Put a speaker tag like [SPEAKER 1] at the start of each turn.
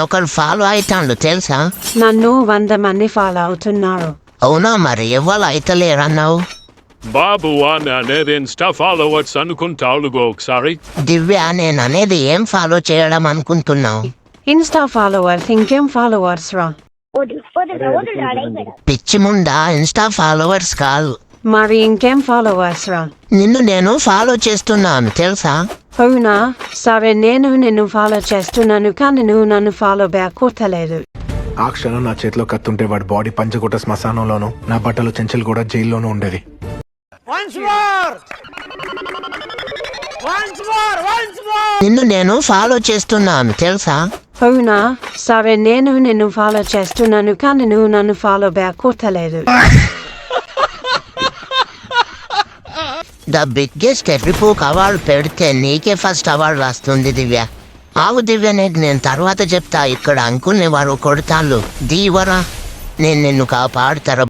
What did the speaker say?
[SPEAKER 1] ఒకరు ఫాలో అవుతాండు తెలుసా?
[SPEAKER 2] నన్ను 100 మంది ఫాలో అవుతున్నారు.
[SPEAKER 1] అవునా, మరి ఎవరు అయితలేరన్నావు?
[SPEAKER 3] బాబు అనేది ఇన్స్టా ఫాలోవర్స్ అనుకుంటావులుగో ఒకసారి.
[SPEAKER 1] దివ్య, నేను అనేది ఏం ఫాలో చేయడం అనుకుంటున్నావు?
[SPEAKER 2] ఇన్స్టా ఫాలోవర్స్ ఇంకేం ఫాలోవర్స్ రా?
[SPEAKER 1] పిచ్చి ముండా, ఇన్స్టా ఫాలోవర్స్ కాదు.
[SPEAKER 2] మరి ఇంకేం ఫాలోవర్స్ రా?
[SPEAKER 1] నిన్ను నేను ఫాలో చేస్తున్నాను తెలుసా?
[SPEAKER 2] అవునా, సరే నేను నిన్ను ఫాలో చేస్తున్నాను, కానీ నువ్వు నన్ను ఫాలో బ్యాక్ కొట్టలేదు.
[SPEAKER 4] ఆ క్షణం నా చేతిలో కత్తుంటే వాడి బాడీ పంచకోట శ్మశానంలోను, నా బట్టలు చెంచలు కూడా జైల్లోనూ ఉండేది.
[SPEAKER 1] నిన్ను నేను ఫాలో చేస్తున్నాను తెలుసా?
[SPEAKER 2] అవునా, సరే నేను నిన్ను ఫాలో చేస్తున్నాను, కానీ నువ్వు నన్ను ఫాలో బ్యాక్ కొట్టలేదు.
[SPEAKER 1] ద బిగ్గెస్ట్ ఎర్రిపోక్ అవార్డు పెడితే నీకే ఫస్ట్ అవార్డు వస్తుంది దివ్య. ఆవు దివ్య, నేను తర్వాత చెప్తా. ఇక్కడ అంకుల్ని వారు కొడతాళ్ళు. దీవరా, నేను నిన్ను కాపాడుతారా.